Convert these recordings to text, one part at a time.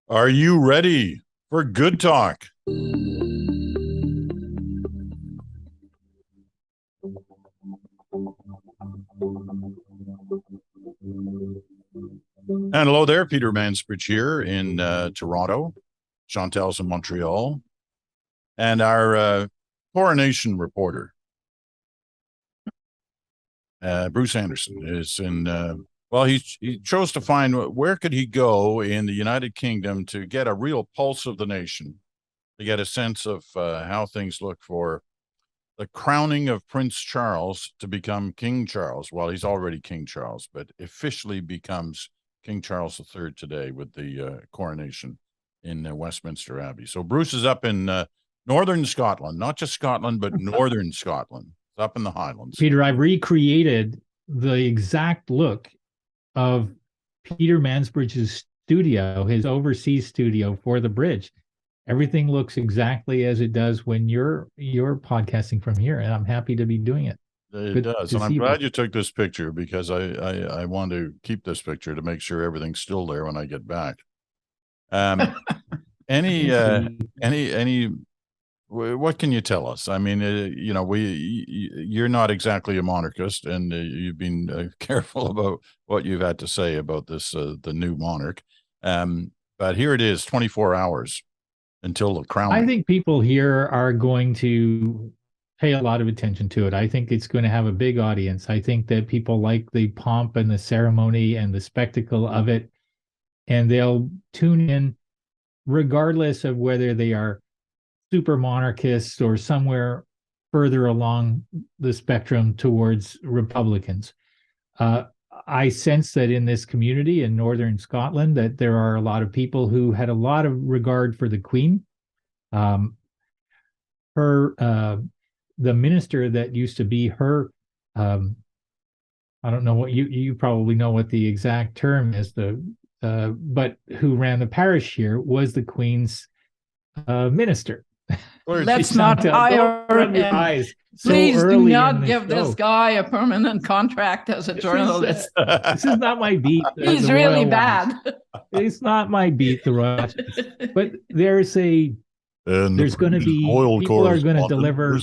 Are you ready for good talk? And hello there, Peter Mansbridge here in Toronto. Chantal's in Montreal. And our coronation reporter, Bruce Anderson, is in, he chose to find where could he go in the United Kingdom to get a real pulse of the nation, to get a sense of how things look for the crowning of Prince Charles to become King Charles. Well, he's already King Charles, but officially becomes King Charles III today with the coronation in Westminster Abbey. So Bruce is up in northern Scotland, not just Scotland, but northern Scotland. It's up in the Highlands. Peter, I've recreated the exact look of Peter Mansbridge's studio, his overseas studio for the bridge. Everything looks exactly as it does when you're podcasting from here, and I'm happy to be doing it. It does, and I'm glad you took this picture because I want to keep this picture to make sure everything's still there when I get back. What can you tell us? I mean, you're not exactly a monarchist, and you've been careful about what you've had to say about this, the new monarch. But here it is, 24 hours until the crown. I think people here are going to pay a lot of attention to it. I think it's going to have a big audience. I think that people like the pomp and the ceremony and the spectacle of it, and they'll tune in regardless of whether they are super monarchists or somewhere further along the spectrum towards Republicans. I sense that in this community in northern Scotland that there are a lot of people who had a lot of regard for the Queen. The minister that used to be her, I don't know what you probably know what the exact term is, but who ran the parish here was the Queen's minister. Let's not hire him. Please do not give this guy a permanent contract as a journalist. This is not my beat. He's really bad. It's not my beat, the Royal. But there's going to be people are going to deliver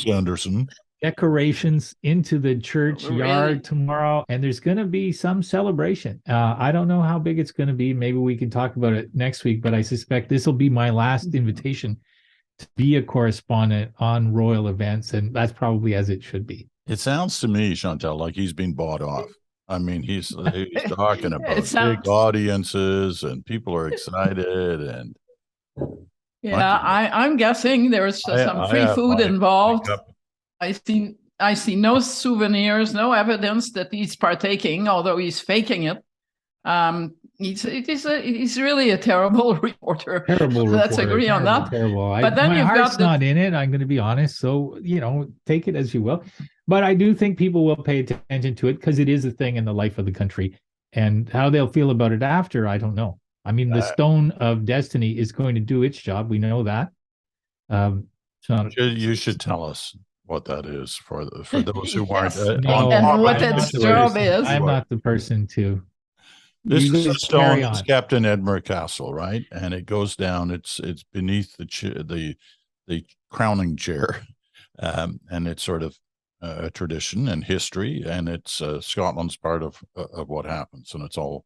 decorations into the church yard tomorrow, and there's going to be some celebration. I don't know how big it's going to be. Maybe we can talk about it next week, but I suspect this will be my last invitation to be a correspondent on royal events, and that's probably as it should be. It sounds to me, Chantal, like he's been bought off. I mean, he's talking about big audiences, and people are excited, and I'm guessing there's some free food involved. I see no souvenirs, no evidence that he's partaking, although he's faking it. He's really a terrible reporter. Let's agree on that. But then my heart's not in it. I'm going to be honest. So, take it as you will. But I do think people will pay attention to it because it is a thing in the life of the country. And how they'll feel about it after, I don't know. I mean, the Stone of Destiny is going to do its job. We know that. You should tell us what that is for those who aren't. And what its job is. I'm not the person to. This is a stone that's kept in Edinburgh Castle, right? And it goes down. It's beneath the crowning chair, and it's sort of a tradition and history, and it's Scotland's part of what happens, and it's all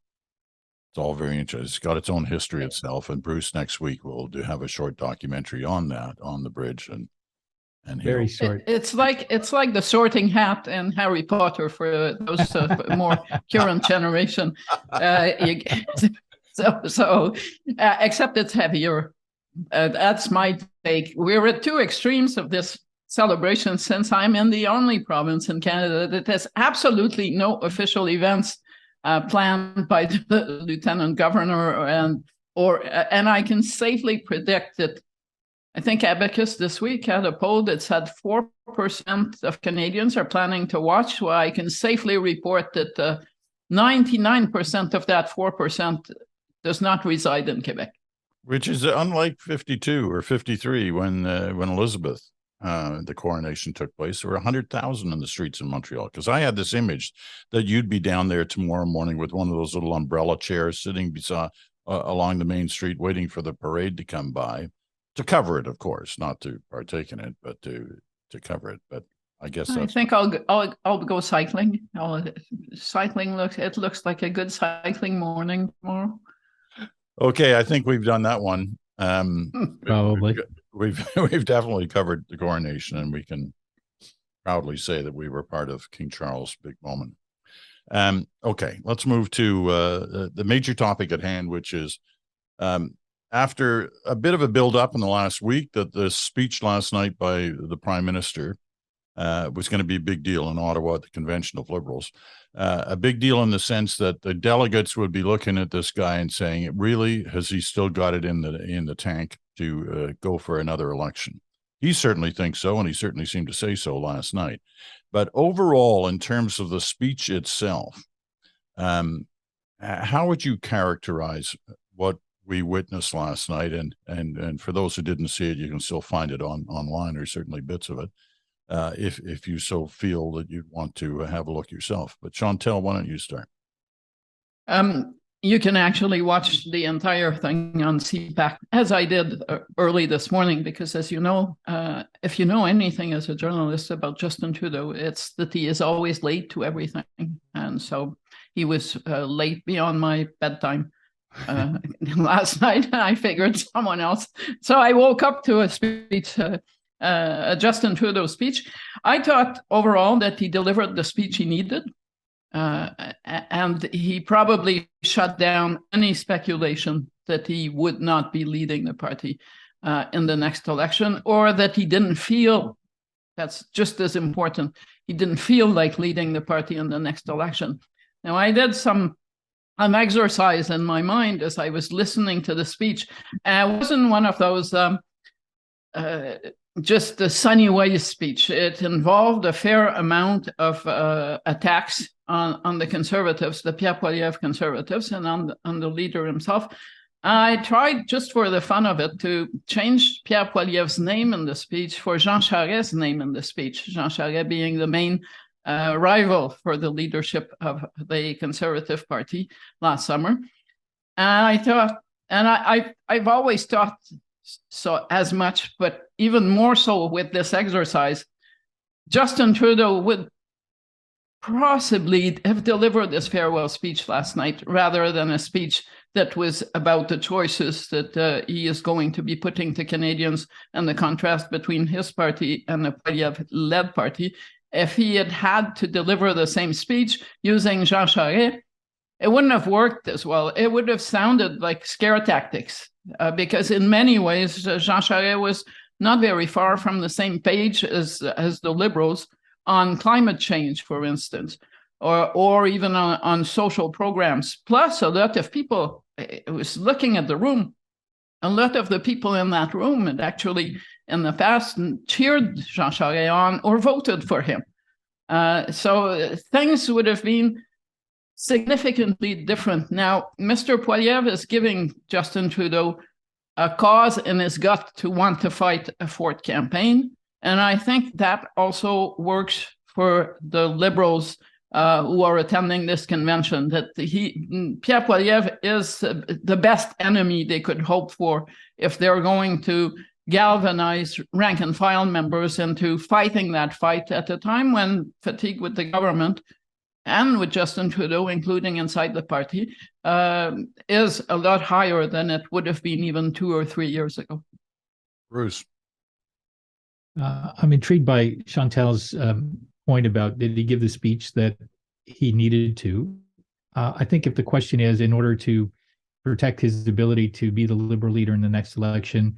very interesting. It's got its own history itself. And Bruce next week will have a short documentary on that, on the bridge, and very short. It's like the Sorting Hat in Harry Potter for those more current generation. Except it's heavier. That's my take. We're at two extremes of this celebration since I'm in the only province in Canada that has absolutely no official events planned by the Lieutenant Governor, and I can safely predict that. I think Abacus this week had a poll that said 4% of Canadians are planning to watch. Well, I can safely report that 99% of that 4% does not reside in Quebec. Which is unlike 52 or 53 when Elizabeth, the coronation took place. There were 100,000 in the streets in Montreal. Because I had this image that you'd be down there tomorrow morning with one of those little umbrella chairs sitting beside along the main street waiting for the parade to come by, to cover it, of course, not to partake in it, but to cover it. But I guess I think I'll go cycling. Cycling looks like a good cycling morning tomorrow. Okay, I think we've done that one. Probably. We've definitely covered the coronation, and we can proudly say that we were part of King Charles' big moment. Okay, let's move to the major topic at hand, which is after a bit of a build-up in the last week, that the speech last night by the Prime Minister was going to be a big deal in Ottawa at the Convention of Liberals. A big deal in the sense that the delegates would be looking at this guy and saying, really, has he still got it in the tank to go for another election? He certainly thinks so, and he certainly seemed to say so last night. But overall, in terms of the speech itself, how would you characterize what we witnessed last night? And for those who didn't see it, you can still find it online, or certainly bits of it, if you so feel that you'd want to have a look yourself. But Chantal, why don't you start? You can actually watch the entire thing on CPAC, as I did early this morning, because as you know, if you know anything as a journalist about Justin Trudeau, it's that he is always late to everything. And so he was late beyond my bedtime last night. I figured someone else. So I woke up to a speech, a Justin Trudeau speech. I thought overall that he delivered the speech he needed. And he probably shut down any speculation that he would not be leading the party in the next election, or that he didn't feel, that's just as important, he didn't feel like leading the party in the next election. Now, I did some exercise in my mind as I was listening to the speech. And it wasn't one of those just the sunny ways speech. It involved a fair amount of attacks on the Conservatives, the Pierre Poilievre Conservatives, and on the leader himself. I tried, just for the fun of it, to change Pierre Poilievre's name in the speech for Jean Charest's name in the speech, Jean Charest being the main rival for the leadership of the Conservative Party last summer. And I thought, and I've always thought so as much, but even more so with this exercise, Justin Trudeau would possibly have delivered this farewell speech last night rather than a speech that was about the choices that he is going to be putting to Canadians and the contrast between his party and the Poilievre-led party. If he had to deliver the same speech using Jean Charest, it wouldn't have worked as well. It would have sounded like scare tactics, because in many ways, Jean Charest was not very far from the same page as the Liberals on climate change, for instance, or even on social programs. Plus, a lot of people, I was looking at the room, a lot of the people in that room had actually in the past cheered Jean Charest on or voted for him. So things would have been significantly different. Now, Mr. Poilievre is giving Justin Trudeau a cause in his gut to want to fight a fourth campaign. And I think that also works for the Liberals who are attending this convention, that Pierre Poilievre is the best enemy they could hope for if they're going to galvanize rank and file members into fighting that fight at a time when fatigue with the government and with Justin Trudeau, including inside the party, is a lot higher than it would have been even 2 or 3 years ago. Bruce. I'm intrigued by Chantal's point about, did he give the speech that he needed to? I think if the question is, in order to protect his ability to be the Liberal leader in the next election,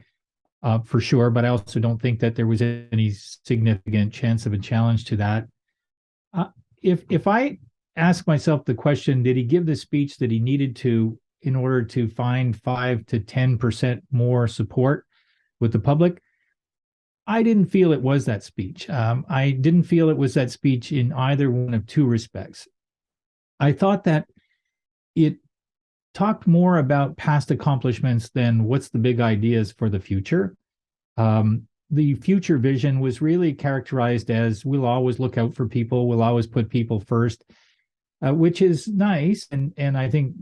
for sure, but I also don't think that there was any significant chance of a challenge to that. If I ask myself the question, did he give the speech that he needed to in order to find 5 to 10% more support with the public? I didn't feel it was that speech. I didn't feel it was that speech in either one of two respects. I thought that it talked more about past accomplishments than what's the big ideas for the future. The future vision was really characterized as, we'll always look out for people, we'll always put people first. which is nice, and I think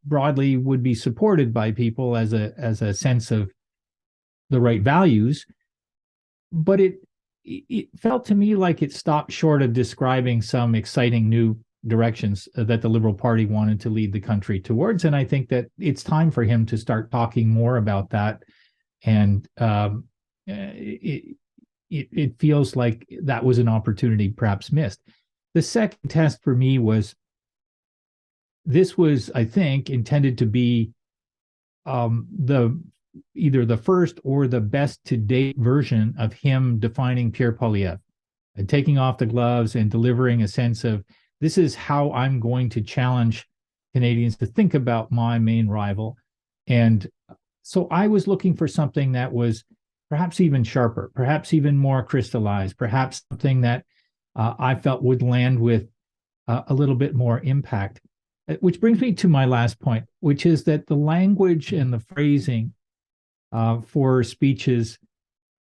broadly would be supported by people as a sense of the right values. But it felt to me like it stopped short of describing some exciting new directions that the Liberal Party wanted to lead the country towards. And I think that it's time for him to start talking more about that. And it feels like that was an opportunity perhaps missed. The second test for me was, this was, I think, intended to be either the first or the best to date version of him defining Pierre Poilievre and taking off the gloves and delivering a sense of, this is how I'm going to challenge Canadians to think about my main rival. And so I was looking for something that was perhaps even sharper, perhaps even more crystallized, perhaps something that I felt would land with a little bit more impact. Which brings me to my last point, which is that the language and the phrasing for speeches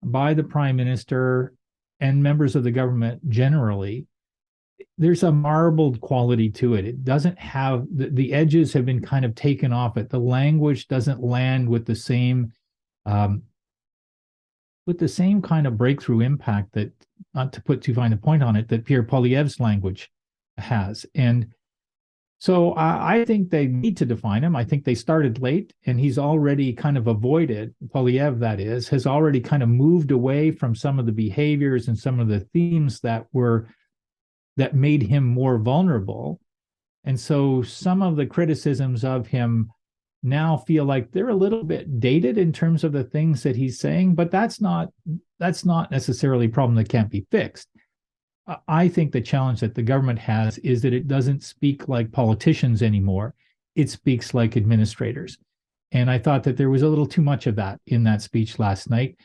by the Prime Minister and members of the government generally, there's a marbled quality to it. It doesn't have, the edges have been kind of taken off it. The language doesn't land with the same kind of breakthrough impact that, not to put too fine a point on it, that Pierre Poilievre's language has. And so I think they need to define him. I think they started late, and he's already kind of avoided, Poilievre that is, has already kind of moved away from some of the behaviors and some of the themes that made him more vulnerable. And so some of the criticisms of him now feel like they're a little bit dated in terms of the things that he's saying, but that's not necessarily a problem that can't be fixed. I think the challenge that the government has is that it doesn't speak like politicians anymore. It speaks like administrators. And I thought that there was a little too much of that in that speech last night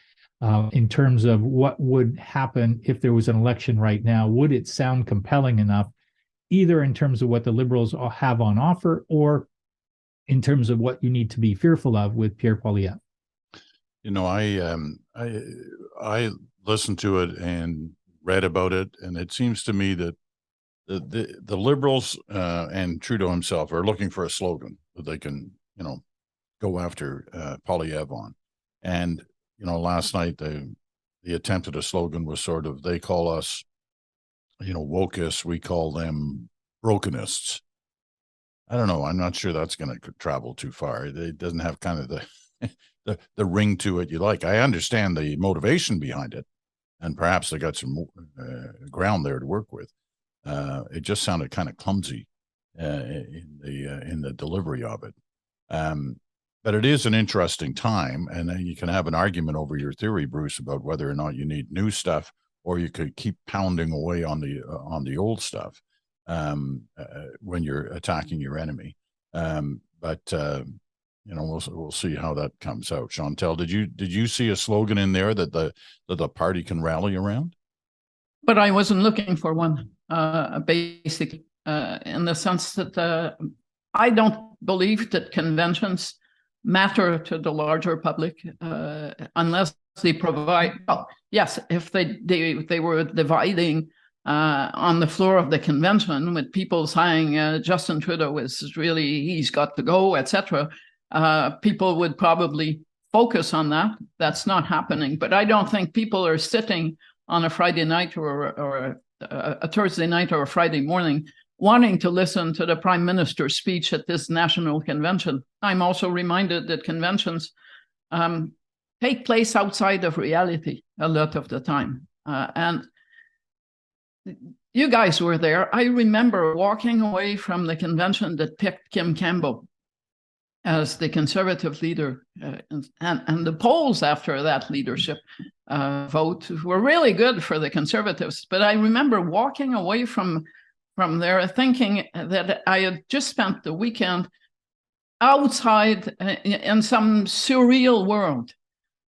in terms of what would happen if there was an election right now. Would it sound compelling enough, either in terms of what the Liberals have on offer or in terms of what you need to be fearful of with Pierre Poilievre? You know, I listened to it and read about it, and it seems to me that the Liberals and Trudeau himself are looking for a slogan that they can, go after Poilievre on. And last night the attempt at a slogan was sort of, they call us, wokeists, we call them brokenists. I don't know. I'm not sure that's going to travel too far. It doesn't have kind of the ring to it you like. I understand the motivation behind it, and perhaps they got some ground there to work with. It just sounded kind of clumsy in the delivery of it. But it is an interesting time, and you can have an argument over your theory, Bruce, about whether or not you need new stuff, or you could keep pounding away on the old stuff when you're attacking your enemy. But we'll see how that comes out. Chantal, did you see a slogan in there that the party can rally around? But I wasn't looking for one, basically, in the sense that I don't believe that conventions matter to the larger public unless they provide. Well, yes, if they were dividing on the floor of the convention with people saying Justin Trudeau he's got to go, etc. People would probably focus on that. That's not happening. But I don't think people are sitting on a Friday night or a Thursday night or a Friday morning wanting to listen to the Prime Minister's speech at this national convention. I'm also reminded that conventions take place outside of reality a lot of the time. And you guys were there. I remember walking away from the convention that picked Kim Campbell as the Conservative leader, and the polls after that leadership vote were really good for the Conservatives. But I remember walking away from there thinking that I had just spent the weekend outside in some surreal world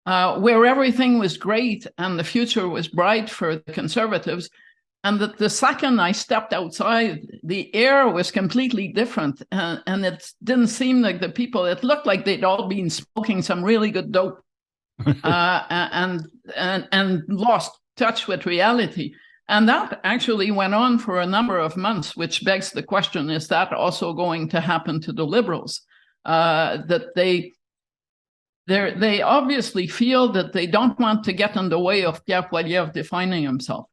where everything was great and the future was bright for the Conservatives. And that the second I stepped outside, the air was completely different. And it didn't seem like the people, it looked like they'd all been smoking some really good dope and lost touch with reality. And that actually went on for a number of months, which begs the question, is that also going to happen to the Liberals? That they obviously feel that they don't want to get in the way of Pierre Poilievre defining himself.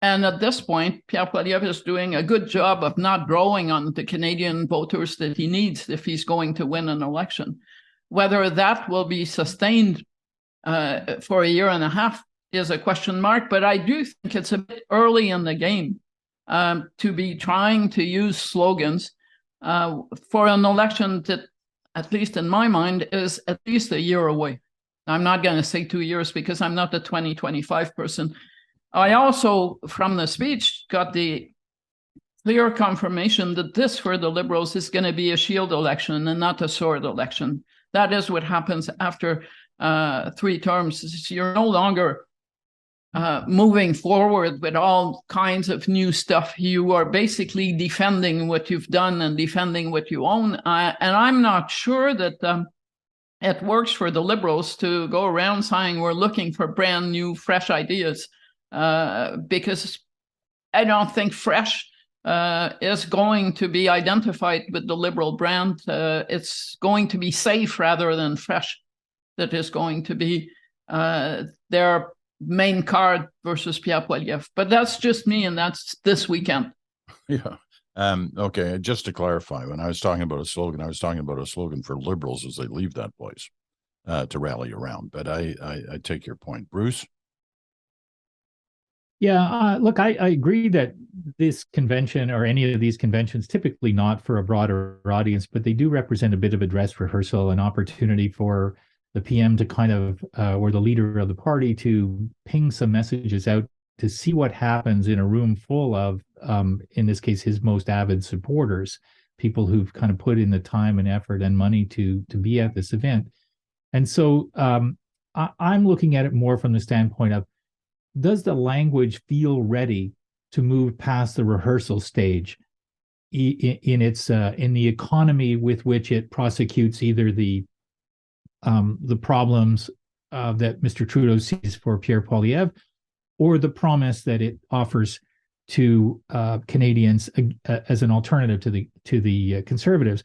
And at this point, Pierre Poilievre is doing a good job of not drawing on the Canadian voters that he needs if he's going to win an election. Whether that will be sustained for a year and a half is a question mark, but I do think it's a bit early in the game to be trying to use slogans for an election that, at least in my mind, is at least a year away. I'm not going to say 2 years because I'm not a 2025 person. I also, from the speech, got the clear confirmation that this, for the Liberals, is going to be a shield election and not a sword election. That is what happens after 3 terms. You're no longer moving forward with all kinds of new stuff. You are basically defending what you've done and defending what you own. And I'm not sure that it works for the Liberals to go around saying we're looking for brand new, fresh ideas. Because I don't think fresh is going to be identified with the Liberal brand. It's going to be safe rather than fresh that is going to be their main card versus Pierre Poilievre. But that's just me, and that's this weekend. Yeah. Okay, just to clarify, when I was talking about a slogan, I was talking about a slogan for Liberals as they leave that place to rally around. But I take your point. Bruce? Yeah, look, I agree that this convention or any of these conventions, typically not for a broader audience, but they do represent a bit of a dress rehearsal, an opportunity for the PM to kind of, or the leader of the party to ping some messages out to see what happens in a room full of, in this case, his most avid supporters, people who've kind of put in the time and effort and money to be at this event. And so I'm looking at it more from the standpoint of, does the language feel ready to move past the rehearsal stage in the economy with which it prosecutes either the problems that Mr. Trudeau sees for Pierre Poilievre, or the promise that it offers to Canadians as an alternative to the Conservatives?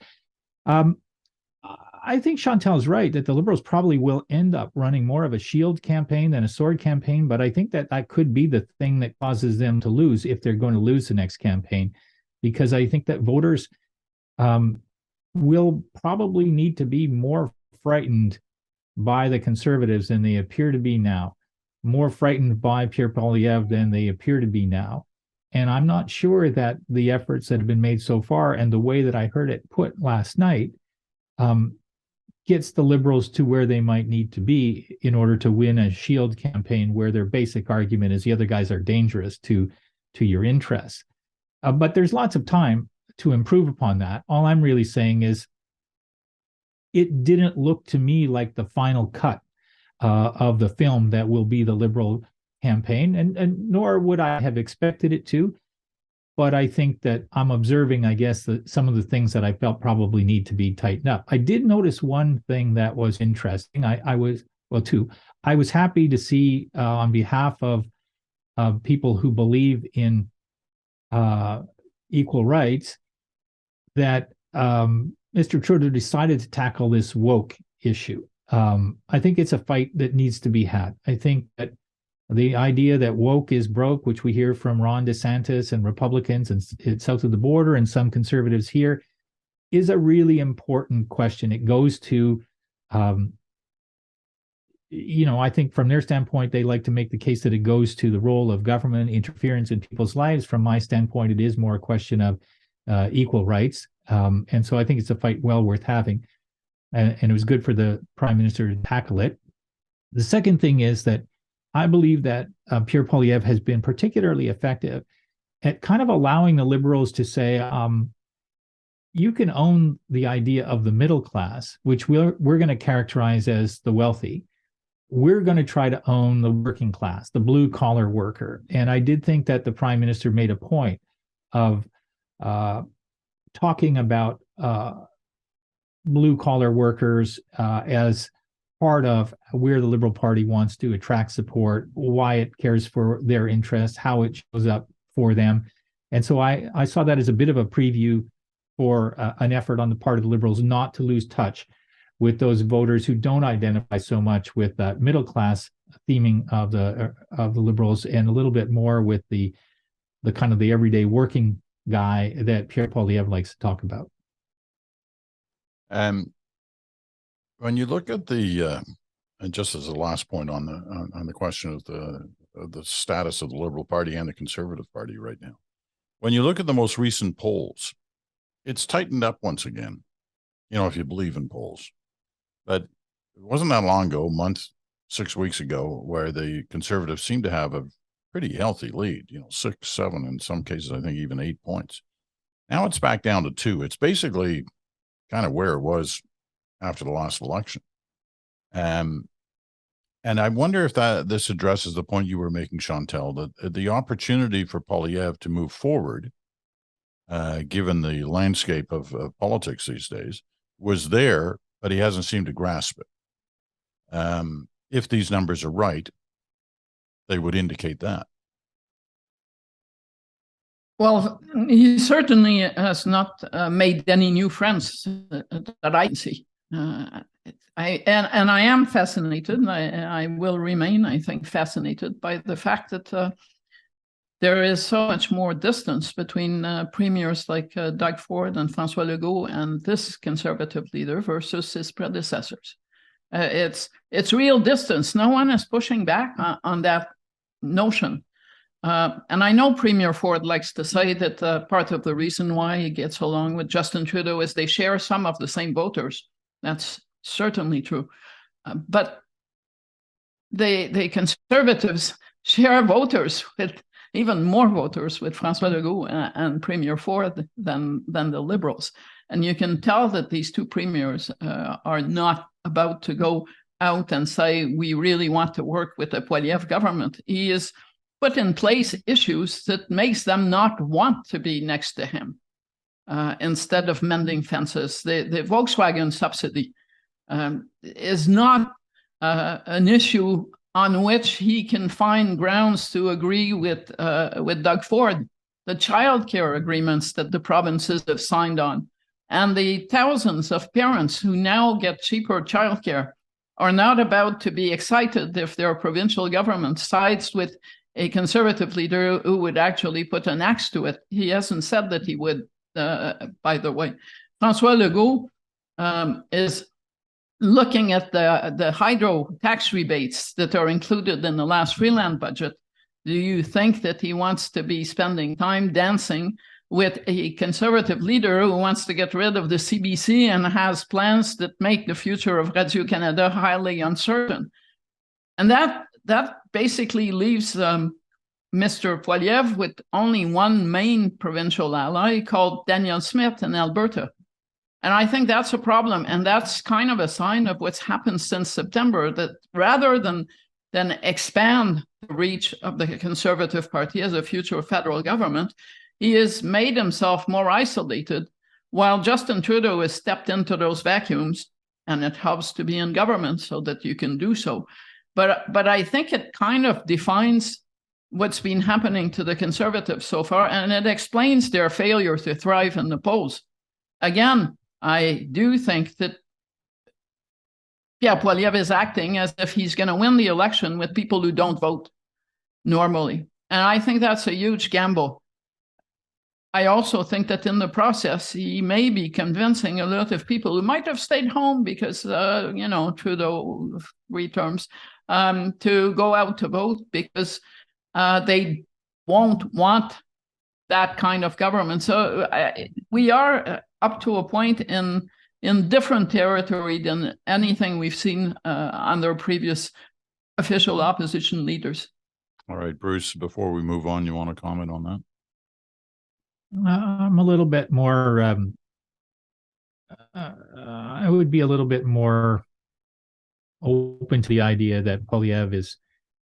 I think Chantal is right that the Liberals probably will end up running more of a shield campaign than a sword campaign, but I think that could be the thing that causes them to lose if they're going to lose the next campaign, because I think that voters will probably need to be more frightened by the Conservatives than they appear to be now, more frightened by Pierre Poilievre than they appear to be now. And I'm not sure that the efforts that have been made so far and the way that I heard it put last night gets the Liberals to where they might need to be in order to win a shield campaign where their basic argument is the other guys are dangerous to your interests. But there's lots of time to improve upon that. All I'm really saying is it didn't look to me like the final cut of the film that will be the Liberal campaign, and nor would I have expected it to. But I think that I'm observing, I guess, some of the things that I felt probably need to be tightened up. I did notice one thing that was interesting. Two. I was happy to see on behalf of people who believe in equal rights that Mr. Trudeau decided to tackle this woke issue. I think it's a fight that needs to be had. I think that the idea that woke is broke, which we hear from Ron DeSantis and Republicans and south of the border and some conservatives here, is a really important question. It goes to, I think from their standpoint, they like to make the case that it goes to the role of government interference in people's lives. From my standpoint, it is more a question of equal rights. And so I think it's a fight well worth having. And it was good for the Prime Minister to tackle it. The second thing is that I believe that Pierre Poilievre has been particularly effective at kind of allowing the Liberals to say, you can own the idea of the middle class, which we're going to characterize as the wealthy. We're going to try to own the working class, the blue collar worker. And I did think that the Prime Minister made a point of talking about blue collar workers as part of where the Liberal Party wants to attract support, why it cares for their interests, how it shows up for them. And so I saw that as a bit of a preview for an effort on the part of the Liberals not to lose touch with those voters who don't identify so much with that middle class theming of the Liberals, and a little bit more with the kind of the everyday working guy that Pierre Poilievre likes to talk about. When you look at the and just as a last point on the question of the status of the Liberal Party and the Conservative Party right now, when you look at the most recent polls, it's tightened up once again, you know, if you believe in polls. But it wasn't that long ago, 6 weeks ago, where the Conservatives seemed to have a pretty healthy lead, you know, 6, 7, in some cases, I think even 8 points. Now it's back down to 2. It's basically kind of where it was after the last election. And I wonder if this addresses the point you were making, Chantal, that the opportunity for Poilievre to move forward, given the landscape of politics these days, was there, but he hasn't seemed to grasp it. If these numbers are right, they would indicate that. Well, he certainly has not made any new friends that I can see. I am fascinated, and I will remain, I think, fascinated by the fact that there is so much more distance between premiers like Doug Ford and François Legault and this Conservative leader versus his predecessors. It's real distance. No one is pushing back on that notion. And I know Premier Ford likes to say that part of the reason why he gets along with Justin Trudeau is they share some of the same voters. That's certainly true. But the Conservatives share voters with even more voters with François Legault and Premier Ford than the Liberals. And you can tell that these two premiers are not about to go out and say, we really want to work with the Poilievre government. He is put in place issues that makes them not want to be next to him instead of mending fences. The Volkswagen subsidy is not an issue on which he can find grounds to agree with Doug Ford. The childcare agreements that the provinces have signed on and the thousands of parents who now get cheaper childcare are not about to be excited if their provincial government sides with a Conservative leader who would actually put an axe to it. He hasn't said that he would, by the way. François Legault is looking at the hydro tax rebates that are included in the last Freeland budget. Do you think that he wants to be spending time dancing with a Conservative leader who wants to get rid of the CBC and has plans that make the future of Radio-Canada highly uncertain? And that basically leaves Mr. Poilievre with only one main provincial ally called Danielle Smith in Alberta. And I think that's a problem. And that's kind of a sign of what's happened since September, that rather than expand the reach of the Conservative Party as a future federal government, he has made himself more isolated, while Justin Trudeau has stepped into those vacuums, and it helps to be in government so that you can do so. But I think it kind of defines what's been happening to the Conservatives so far, and it explains their failure to thrive in the polls. Again, I do think that Pierre Poilievre is acting as if he's going to win the election with people who don't vote normally. And I think that's a huge gamble. I also think that in the process, he may be convincing a lot of people who might have stayed home because, Trudeau reterms, to go out to vote because they won't want that kind of government. So we are up to a point in different territory than anything we've seen under previous official opposition leaders. All right, Bruce, before we move on, you want to comment on that? I'm a little bit more, I would be a little bit more open to the idea that Poilievre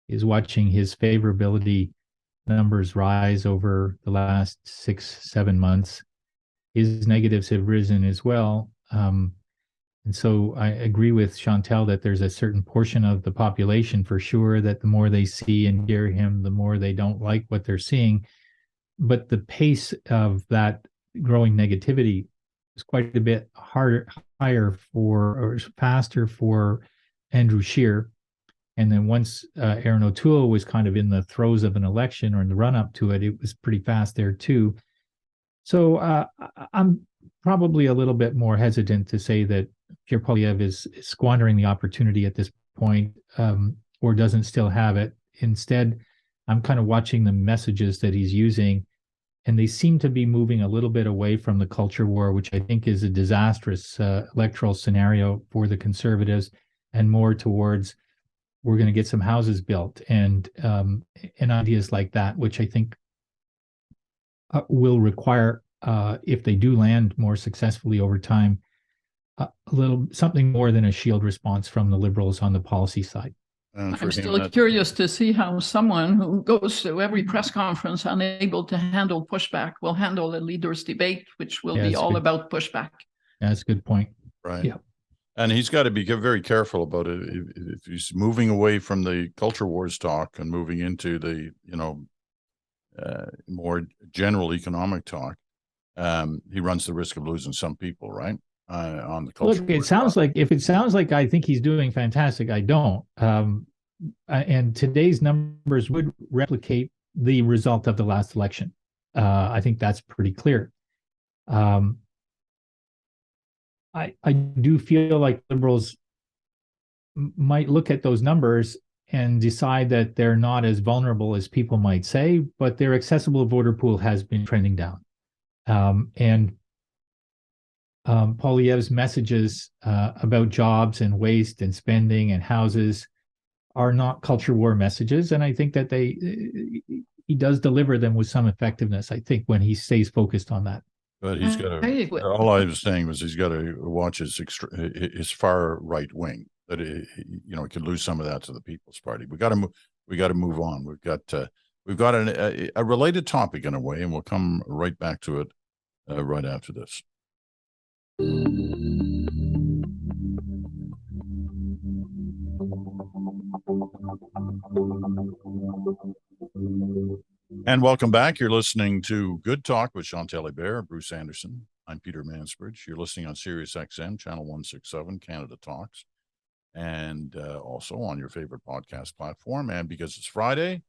is watching his favorability numbers rise over the last 6-7 months. His negatives have risen as well. And And so I agree with Chantal that there's a certain portion of the population for sure that the more they see and hear him, the more they don't like what they're seeing. But the pace of that growing negativity is quite a bit higher or faster for Andrew Scheer. And then once Aaron O'Toole was kind of in the throes of an election or in the run up to it, it was pretty fast there too. So I'm probably a little bit more hesitant to say that Pierre Poilievre is squandering the opportunity at this point, or doesn't still have it. Instead, I'm kind of watching the messages that he's using, and they seem to be moving a little bit away from the culture war, which I think is a disastrous electoral scenario for the Conservatives, and more towards we're going to get some houses built and ideas like that, which I think will require, if they do land more successfully over time, a little something more than a shield response from the Liberals on the policy side. I'm still curious to see how someone who goes to every press conference unable to handle pushback will handle a leaders' debate, which will be all about pushback. That's a good point. Right. Yeah. And he's got to be very careful about it. If he's moving away from the culture wars talk and moving into the, more general economic talk, he runs the risk of losing some people, right? On the culture. Look, it sounds like I think he's doing fantastic, I don't. And today's numbers would replicate the result of the last election. I think that's pretty clear. I do feel like Liberals might look at those numbers and decide that they're not as vulnerable as people might say, but their accessible voter pool has been trending down. And Poilievre's messages about jobs and waste and spending and houses are not culture war messages. And I think that he does deliver them with some effectiveness, I think, when he stays focused on that. But he's got to, all I was saying was he's got to watch his far right wing, that he could lose some of that to the People's Party. We got to move on. We've got a related topic in a way, and we'll come right back to it right after this. And welcome back. You're listening to Good Talk with Chantal and Bruce Anderson. I'm Peter Mansbridge. You're listening on Sirius XM, Channel 167, Canada Talks, and also on your favorite podcast platform. And because it's Friday,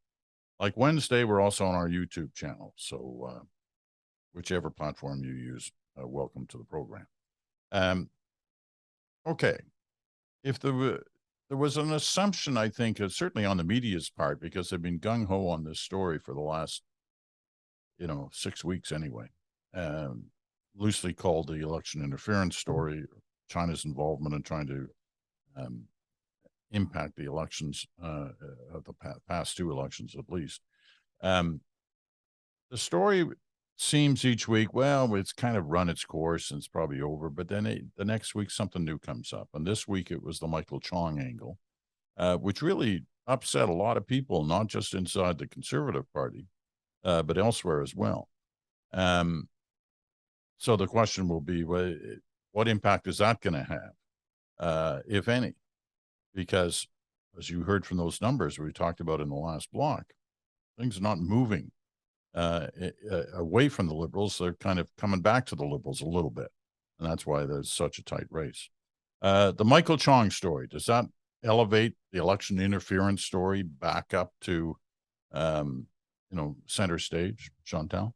like Wednesday, we're also on our YouTube channel. So whichever platform you use, welcome to the program. Okay. If there was an assumption, I think, certainly on the media's part, because they've been gung-ho on this story for the last, 6 weeks anyway, loosely called the election interference story, China's involvement in trying to impact the elections, of the past two elections at least. The story seems each week, well, it's kind of run its course and it's probably over, but then the next week something new comes up. And this week it was the Michael Chong angle, which really upset a lot of people, not just inside the Conservative Party, but elsewhere as well. So the question will be, what impact is that going to have, if any? Because as you heard from those numbers we talked about in the last block, things are not moving away from the Liberals. They're kind of coming back to the Liberals a little bit. And that's why there's such a tight race. The Michael Chong story, does that elevate the election interference story back up to, center stage, Chantal?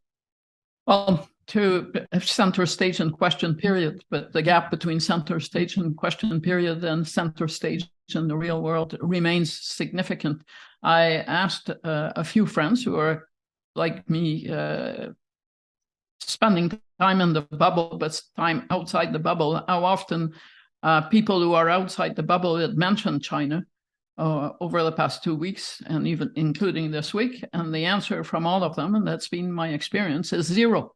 Well, to center stage and question period, but the gap between center stage and question period and center stage in the real world remains significant. I asked a few friends who are like me, spending time in the bubble, but time outside the bubble, how often people who are outside the bubble had mentioned China over the past 2 weeks, and even including this week. And the answer from all of them, and that's been my experience, is zero.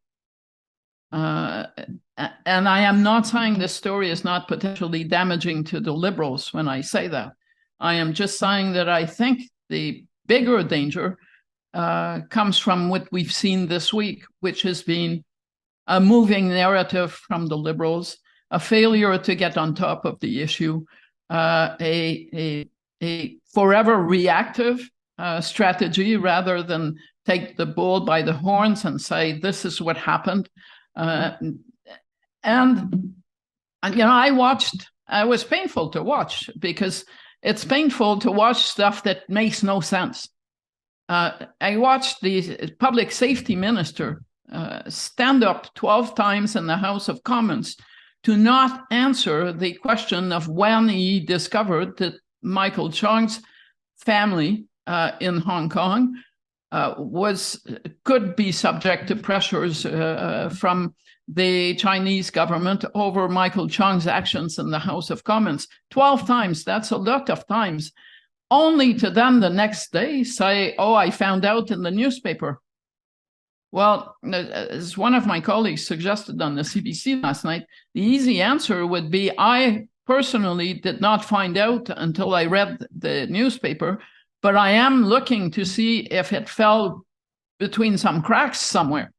And I am not saying this story is not potentially damaging to the Liberals when I say that. I am just saying that I think the bigger danger comes from what we've seen this week, which has been a moving narrative from the Liberals a failure to get on top of the issue, a forever reactive strategy rather than take the bull by the horns and say, this is what happened. And I was painful to watch, because it's painful to watch stuff that makes no sense. I watched the public safety minister stand up 12 times in the House of Commons to not answer the question of when he discovered that Michael Chong's family in Hong Kong could be subject to pressures from the Chinese government over Michael Chong's actions in the House of Commons. 12 times, that's a lot of times, only to then the next day say, oh, I found out in the newspaper. Well, as one of my colleagues suggested on the CBC last night, the easy answer would be, I personally did not find out until I read the newspaper, but I am looking to see if it fell between some cracks somewhere,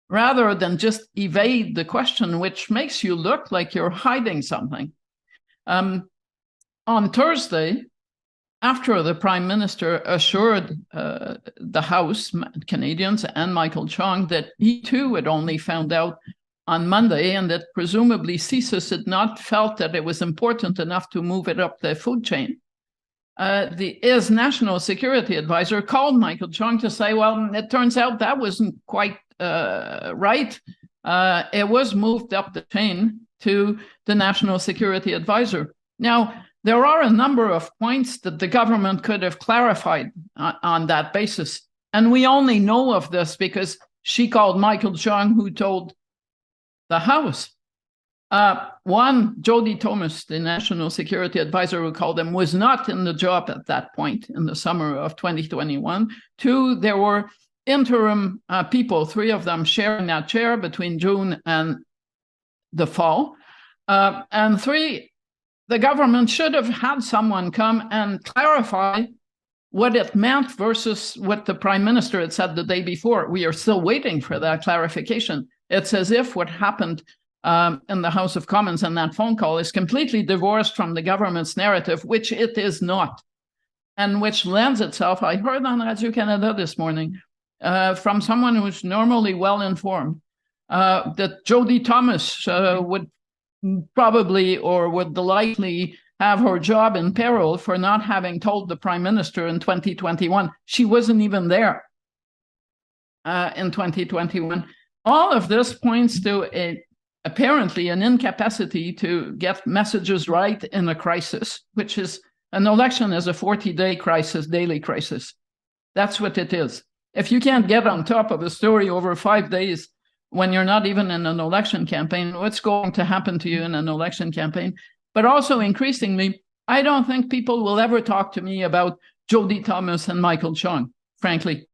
rather than just evade the question, which makes you look like you're hiding something. On Thursday, after the Prime Minister assured the House, Canadians, and Michael Chong that he too had only found out on Monday, and that presumably CSIS had not felt that it was important enough to move it up the food chain, his national security advisor called Michael Chong to say, well, it turns out that wasn't quite right. It was moved up the chain to the national security advisor. Now, there are a number of points that the government could have clarified on that basis. And we only know of this because she called Michael Chong, who told the House. One, Jody Thomas, the national security advisor who called him, was not in the job at that point in the summer of 2021. Two, there were interim people, three of them sharing that chair between June and the fall. And three, the government should have had someone come and clarify what it meant versus what the Prime Minister had said the day before. We are still waiting for that clarification. It's as if what happened in the House of Commons in that phone call is completely divorced from the government's narrative, which it is not, and which lends itself, I heard on Radio-Canada this morning, from someone who's normally well-informed, that Jody Thomas would probably or would likely have her job in peril for not having told the Prime Minister in 2021. She wasn't even there in 2021. All of this points to apparently an incapacity to get messages right in a crisis, which is an election is a 40-day crisis, daily crisis. That's what it is. If you can't get on top of a story over 5 days, when you're not even in an election campaign, what's going to happen to you in an election campaign? But also increasingly, I don't think people will ever talk to me about Jody Thomas and Michael Chong, frankly.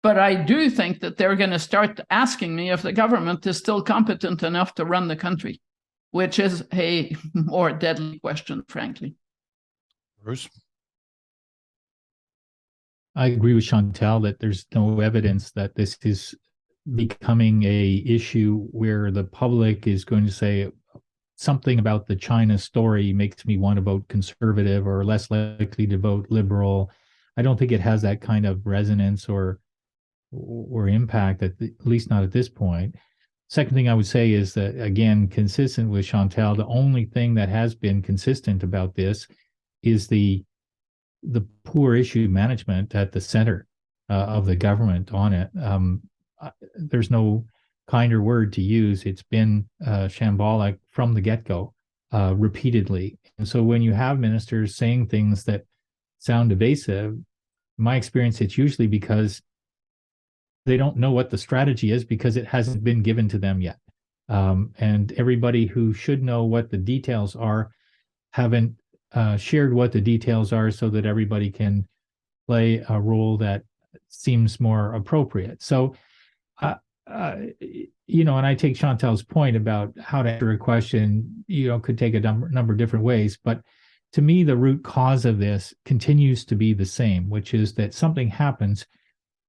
But I do think that they're going to start asking me if the government is still competent enough to run the country, which is a more deadly question, frankly. Bruce? I agree with Chantal that there's no evidence that this is becoming a issue where the public is going to say something about the China story makes me want to vote conservative or less likely to vote liberal. I don't think it has that kind of resonance or impact, at least not at this point. Second thing I would say is that, again, consistent with Chantal, the only thing that has been consistent about this is the poor issue management at the center of the government on it. There's no kinder word to use. It's been shambolic from the get-go, repeatedly. And so when you have ministers saying things that sound evasive, in my experience, it's usually because they don't know what the strategy is, because it hasn't been given to them yet. And everybody who should know what the details are haven't shared what the details are so that everybody can play a role that seems more appropriate. So, and I take Chantal's point about how to answer a question, could take a number of different ways. But to me, the root cause of this continues to be the same, which is that something happens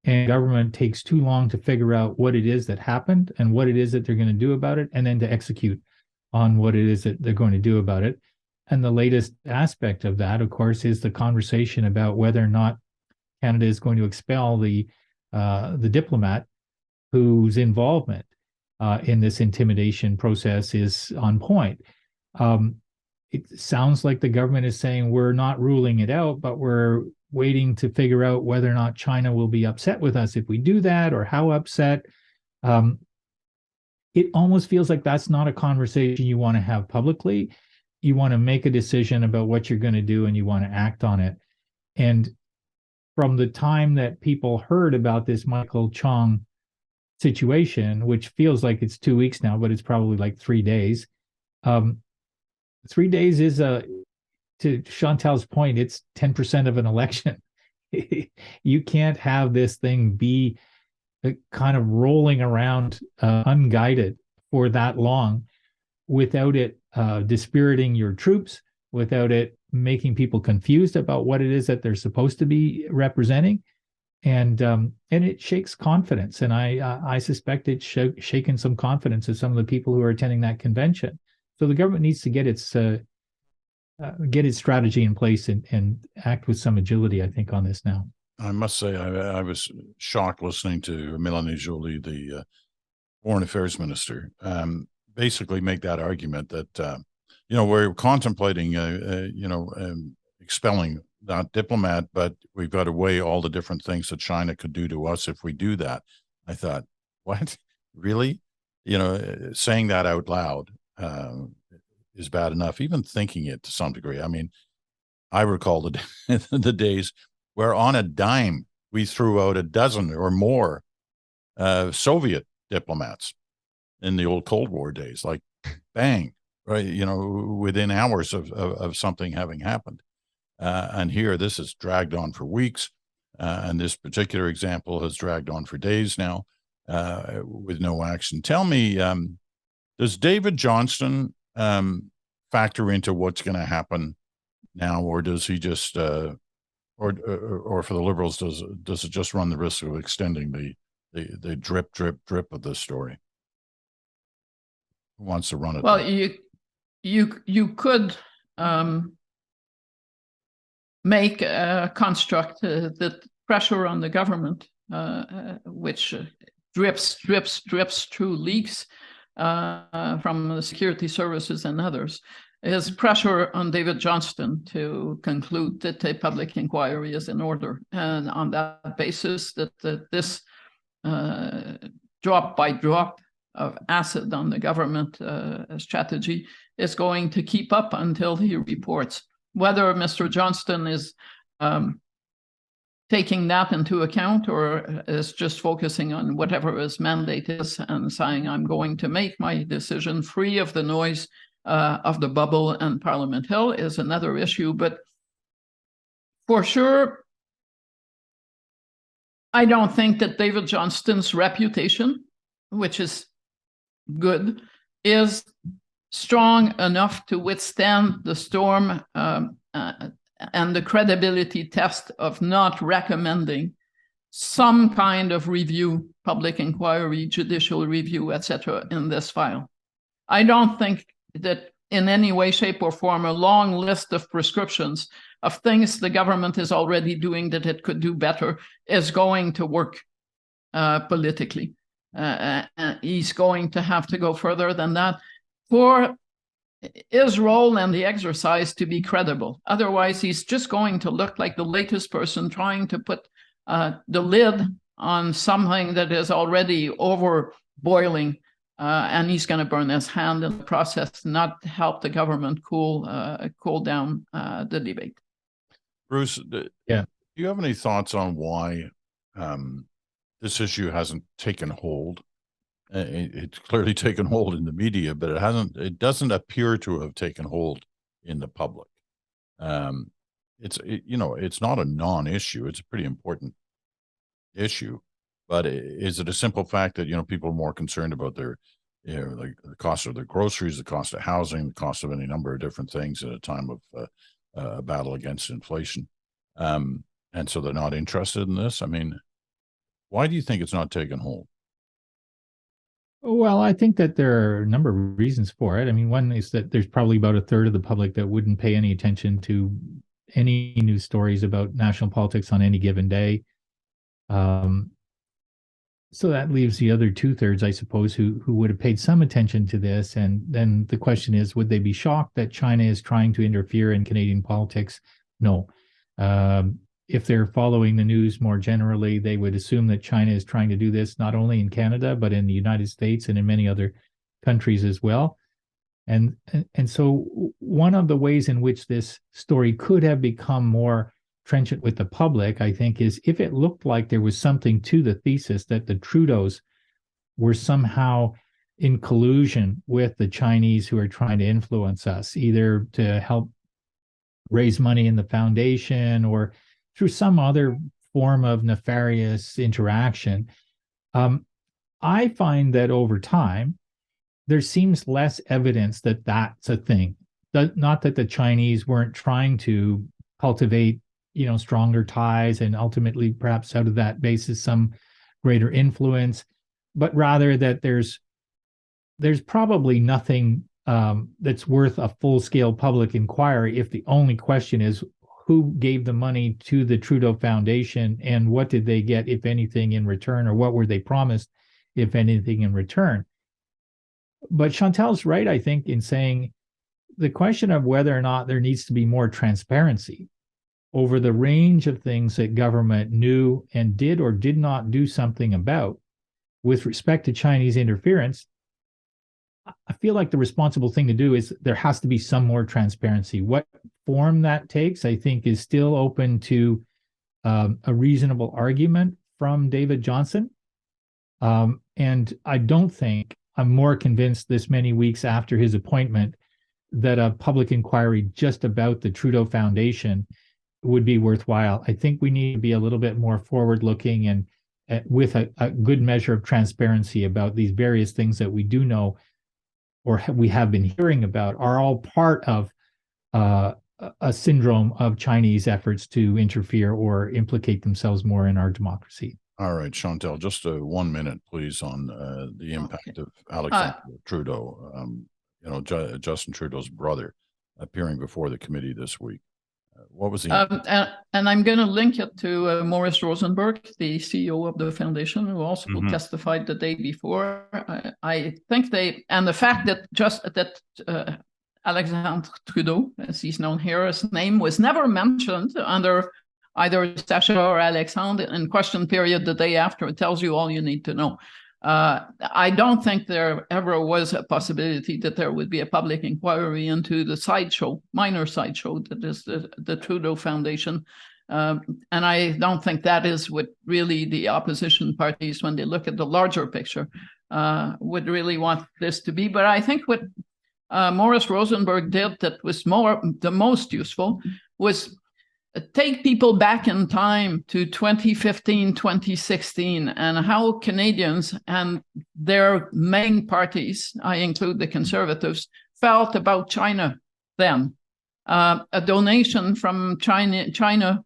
and government takes too long to figure out what it is that happened and what it is that they're going to do about it, and then to execute on what it is that they're going to do about it. And the latest aspect of that, of course, is the conversation about whether or not Canada is going to expel the diplomat whose involvement in this intimidation process is on point. It sounds like the government is saying we're not ruling it out, but we're waiting to figure out whether or not China will be upset with us if we do that, or how upset. It almost feels like that's not a conversation you want to have publicly. You want to make a decision about what you're going to do and you want to act on it. And from the time that people heard about this Michael Chong situation, which feels like it's 2 weeks now, but it's probably like 3 days. 3 days is to Chantal's point, it's 10% of an election. You can't have this thing be kind of rolling around unguided for that long without it dispiriting your troops, without it making people confused about what it is that they're supposed to be representing. And it shakes confidence. And I suspect it's shaken some confidence of some of the people who are attending that convention. So the government needs to get its strategy in place and act with some agility, I think, on this now. I must say, I was shocked listening to Mélanie Joly, the foreign affairs minister, basically make that argument that, we're contemplating, expelling that diplomat, but we've got to weigh all the different things that China could do to us if we do that. I thought, what? Really? Saying that out loud is bad enough. Even thinking it to some degree. I mean, I recall the days where on a dime we threw out a dozen or more Soviet diplomats in the old Cold War days, like bang, right? Within hours of something having happened. And here, this has dragged on for weeks. And this particular example has dragged on for days now with no action. Tell me, does David Johnston factor into what's going to happen now, or does he just, or for the Liberals, does it just run the risk of extending the drip, drip, drip of this story? Who wants to run it? Well, you could make a construct that pressure on the government, which drips through leaks from the security services and others, is pressure on David Johnston to conclude that a public inquiry is in order. And on that basis, that this drop by drop of acid on the government strategy is going to keep up until he reports. Whether Mr. Johnston is taking that into account or is just focusing on whatever his mandate is and saying, I'm going to make my decision free of the noise of the bubble and Parliament Hill is another issue. But for sure, I don't think that David Johnston's reputation, which is good, is strong enough to withstand the storm and the credibility test of not recommending some kind of review, public inquiry, judicial review, etc., in this file. I don't think that in any way, shape, or form a long list of prescriptions of things the government is already doing that it could do better is going to work politically. He's going to have to go further than that for his role and the exercise to be credible. Otherwise, he's just going to look like the latest person trying to put the lid on something that is already over boiling, and he's going to burn his hand in the process, not help the government cool down the debate. Bruce, do you have any thoughts on why this issue hasn't taken hold? It's clearly taken hold in the media, but it doesn't appear to have taken hold in the public. It's not a non-issue. It's a pretty important issue, but is it a simple fact that, people are more concerned about their, like the cost of their groceries, the cost of housing, the cost of any number of different things at a time of a battle against inflation. And so they're not interested in this. I mean, why do you think it's not taken hold? Well, I think that there are a number of reasons for it. I mean, one is that there's probably about a third of the public that wouldn't pay any attention to any news stories about national politics on any given day. Um, so that leaves the other two-thirds, I suppose, who would have paid some attention to this. And then the question is, would they be shocked that China is trying to interfere in Canadian politics? No. If they're following the news more generally, they would assume that China is trying to do this not only in Canada, but in the United States and in many other countries as well. And so one of the ways in which this story could have become more trenchant with the public, I think, is if it looked like there was something to the thesis that the Trudeaus were somehow in collusion with the Chinese who are trying to influence us, either to help raise money in the foundation or through some other form of nefarious interaction. I find that over time, there seems less evidence that that's a thing. Not that the Chinese weren't trying to cultivate, stronger ties and ultimately perhaps out of that basis some greater influence, but rather that there's probably nothing that's worth a full-scale public inquiry if the only question is who gave the money to the Trudeau Foundation and what did they get, if anything, in return, or what were they promised, if anything, in return. But Chantal's right, I think, in saying the question of whether or not there needs to be more transparency over the range of things that government knew and did or did not do something about with respect to Chinese interference, I feel like the responsible thing to do is there has to be some more transparency. What form that takes, I think, is still open to a reasonable argument from David Johnston. And I don't think I'm more convinced this many weeks after his appointment that a public inquiry just about the Trudeau Foundation would be worthwhile. I think we need to be a little bit more forward-looking and with a good measure of transparency about these various things that we do know or we have been hearing about are all part of a syndrome of Chinese efforts to interfere or implicate themselves more in our democracy. All right, Chantal, just 1 minute, please, on the impact of Alexander Trudeau, Justin Trudeau's brother, appearing before the committee this week. What was the and I'm going to link it to Maurice Rosenberg, the CEO of the foundation, who also testified the day before. I think the fact that Alexander Trudeau, as he's known here, his name was never mentioned under either Sacha or Alexandre in question period the day after, it tells you all you need to know. I don't think there ever was a possibility that there would be a public inquiry into the minor sideshow that is the Trudeau Foundation. And I don't think that is what really the opposition parties, when they look at the larger picture, would really want this to be. But I think what Maurice Rosenberg did that was the most useful was take people back in time to 2015, 2016, and how Canadians and their main parties, I include the Conservatives, felt about China then. A donation from China,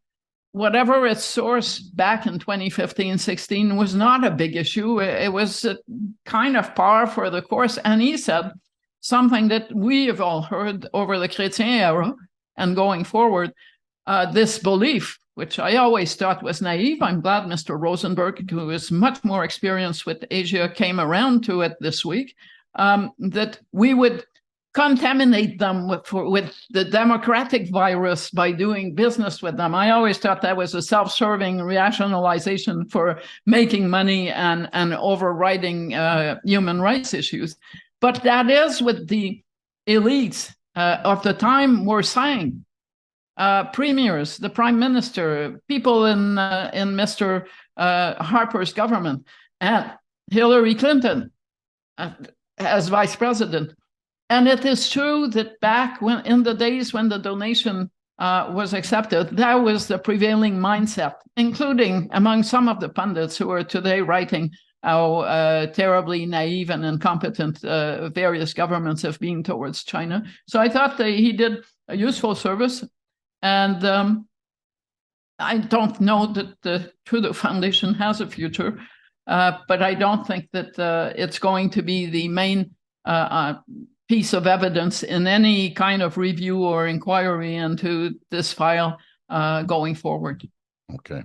whatever its source back in 2015-16, was not a big issue. It was kind of par for the course. And he said something that we have all heard over the Chrétien era and going forward, this belief, which I always thought was naive. I'm glad Mr. Rosenberg, who is much more experienced with Asia, came around to it this week, that we would contaminate them with the democratic virus by doing business with them. I always thought that was a self-serving rationalization for making money and overriding human rights issues. But that is what the elites of the time were saying. Premiers, the prime minister, people in Mr. Harper's government, and Hillary Clinton as vice president. And it is true that back in the days when the donation was accepted, that was the prevailing mindset, including among some of the pundits who are today writing how terribly naive and incompetent various governments have been towards China. So I thought that he did a useful service. And I don't know that the Trudeau Foundation has a future. but I don't think that it's going to be the main piece of evidence in any kind of review or inquiry into this file going forward. Okay.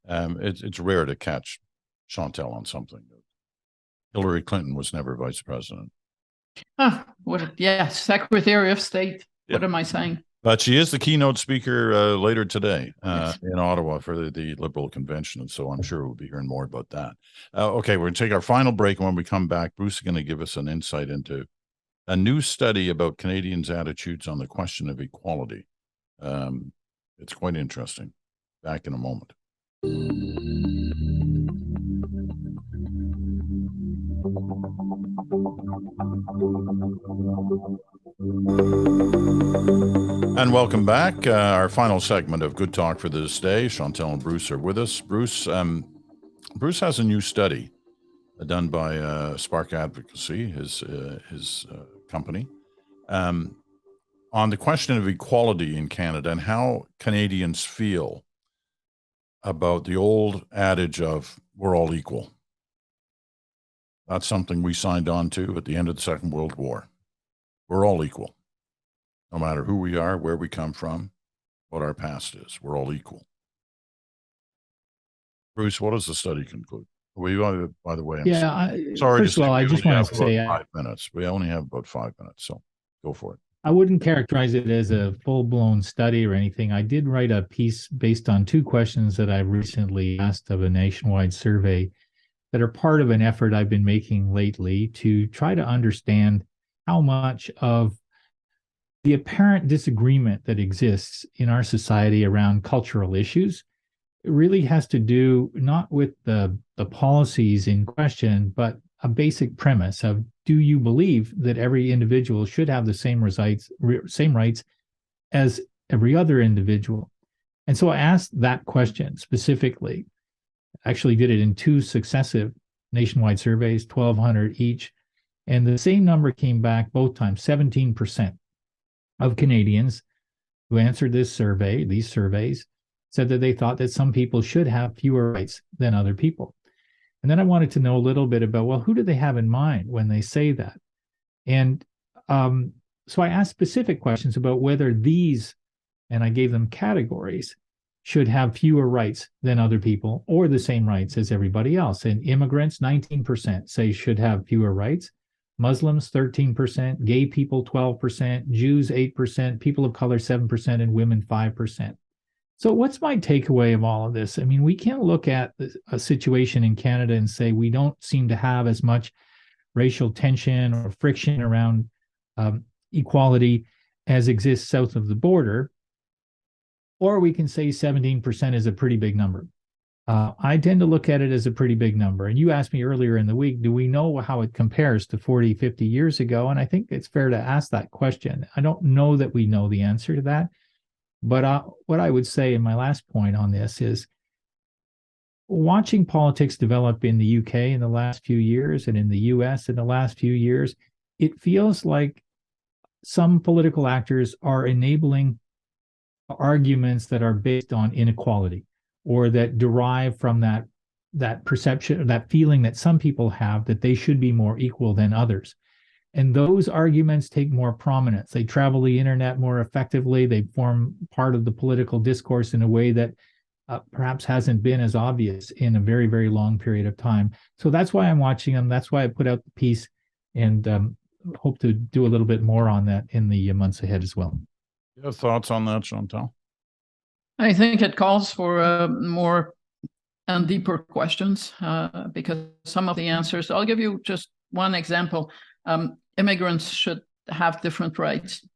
It's rare to catch Chantal on something. Hillary Clinton was never vice president. Yes, Secretary of State. Yeah. What am I saying? But she is the keynote speaker later today Yes. in Ottawa for the Liberal Convention. And so I'm sure we'll be hearing more about that. Okay, we're going to take our final break. And when we come back, Bruce is going to give us an insight into a new study about Canadians' attitudes on the question of equality. It's quite interesting. Back in a moment. And welcome back. Our final segment of Good Talk for this day. Chantal and Bruce are with us. Bruce has a new study done by Spark Advocacy, his company, on the question of equality in Canada and how Canadians feel about the old adage of we're all equal. That's something we signed on to at the end of the Second World War. We're all equal. No matter who we are, where we come from, what our past is, we're all equal. Bruce, what does the study conclude? By the way, sorry. First of all, I just want to say 5 minutes. We only have about 5 minutes, so go for it. I wouldn't characterize it as a full-blown study or anything. I did write a piece based on 2 questions that I recently asked of a nationwide survey that are part of an effort I've been making lately to try to understand how much of the apparent disagreement that exists in our society around cultural issues really has to do not with the policies in question, but a basic premise of, do you believe that every individual should have the same rights as every other individual? And so I asked that question specifically. Actually did it in 2 successive nationwide surveys, 1,200 each. And the same number came back both times. 17% of Canadians who answered these surveys, said that they thought that some people should have fewer rights than other people. And then I wanted to know a little bit about, well, who do they have in mind when they say that? And so I asked specific questions about whether these, and I gave them categories, should have fewer rights than other people or the same rights as everybody else. And immigrants, 19% say should have fewer rights. Muslims, 13%, gay people, 12%, Jews, 8%, people of color, 7%, and women, 5%. So what's my takeaway of all of this? I mean, we can't look at a situation in Canada and say we don't seem to have as much racial tension or friction around equality as exists south of the border, or we can say 17% is a pretty big number. I tend to look at it as a pretty big number. And you asked me earlier in the week, do we know how it compares to 40, 50 years ago? And I think it's fair to ask that question. I don't know that we know the answer to that. But what I would say in my last point on this is, watching politics develop in the UK in the last few years and in the US in the last few years, it feels like some political actors are enabling arguments that are based on inequality, or that derive from that perception, that feeling that some people have that they should be more equal than others. And those arguments take more prominence. They travel the internet more effectively. They form part of the political discourse in a way that perhaps hasn't been as obvious in a very, very long period of time. So that's why I'm watching them. That's why I put out the piece, and hope to do a little bit more on that in the months ahead as well. You have thoughts on that, Chantal? I think it calls for more and deeper questions because some of the answers, I'll give you just one example. Immigrants should have different rights.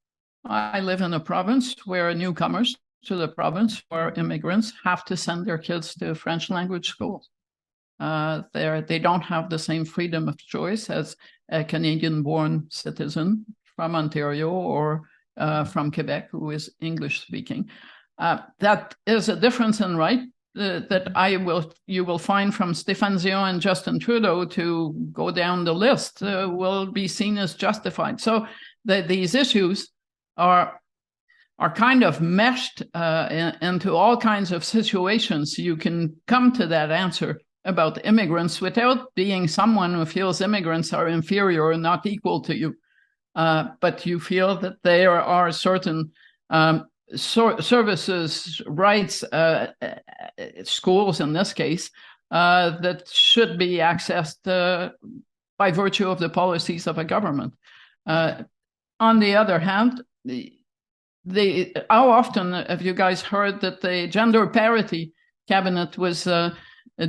I live in a province where newcomers to the province, or immigrants, have to send their kids to French language schools. They don't have the same freedom of choice as a Canadian-born citizen from Ontario or from Quebec who is English speaking. That is a difference in right that you will find from Stéphane Dion and Justin Trudeau to go down the list will be seen as justified. So these issues are kind of meshed into all kinds of situations. You can come to that answer about immigrants without being someone who feels immigrants are inferior or not equal to you. But you feel that there are certain services, rights, schools in this case, that should be accessed by virtue of the policies of a government. On the other hand, how often have you guys heard that the gender parity cabinet was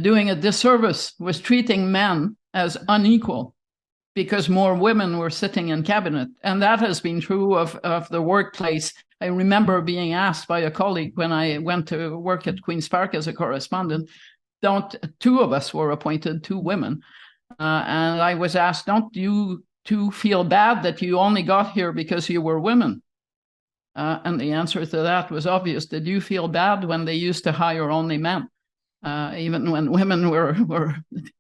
doing a disservice, was treating men as unequal because more women were sitting in cabinet? And that has been true of the workplace. I remember being asked by a colleague when I went to work at Queen's Park as a correspondent, two of us were appointed, 2 women. And I was asked, don't you two feel bad that you only got here because you were women? And the answer to that was obvious. Did you feel bad when they used to hire only men? Even when women who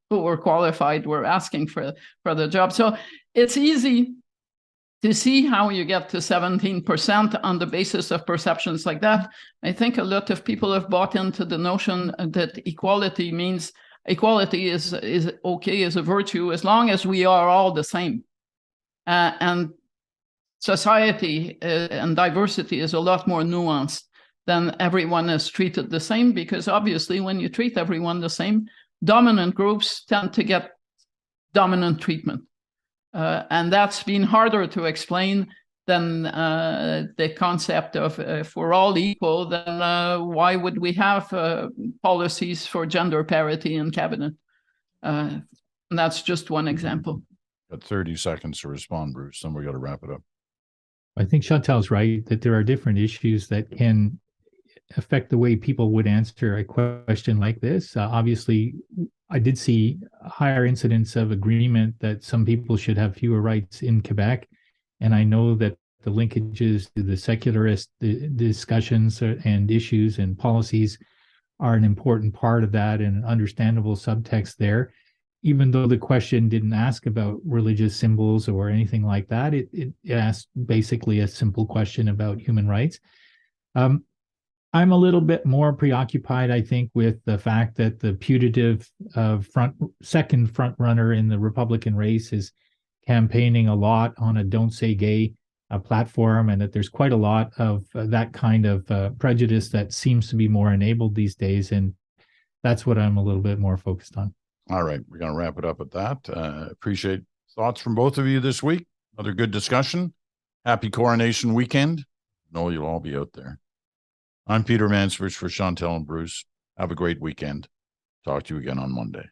were qualified were asking for the job. So it's easy to see how you get to 17% on the basis of perceptions like that. I think a lot of people have bought into the notion that equality means equality is okay, is a virtue, as long as we are all the same. And society and diversity is a lot more nuanced than everyone is treated the same, because obviously when you treat everyone the same, dominant groups tend to get dominant treatment. And that's been harder to explain than the concept of if we're all equal, then why would we have policies for gender parity in cabinet? And that's just one example. Got 30 seconds to respond, Bruce, then we got to wrap it up. I think Chantal's right that there are different issues that can affect the way people would answer a question like this. Obviously, I did see higher incidence of agreement that some people should have fewer rights in Quebec. And I know that the linkages to the secularist discussions and issues and policies are an important part of that and an understandable subtext there. Even though the question didn't ask about religious symbols or anything like that, it asked basically a simple question about human rights. I'm a little bit more preoccupied, I think, with the fact that the putative second front runner in the Republican race is campaigning a lot on a "Don't Say Gay" platform, and that there's quite a lot of that kind of prejudice that seems to be more enabled these days, and that's what I'm a little bit more focused on. All right, we're going to wrap it up at that. Appreciate thoughts from both of you this week. Another good discussion. Happy Coronation weekend. Know you'll all be out there. I'm Peter Mansbridge for Chantal and Bruce. Have a great weekend. Talk to you again on Monday.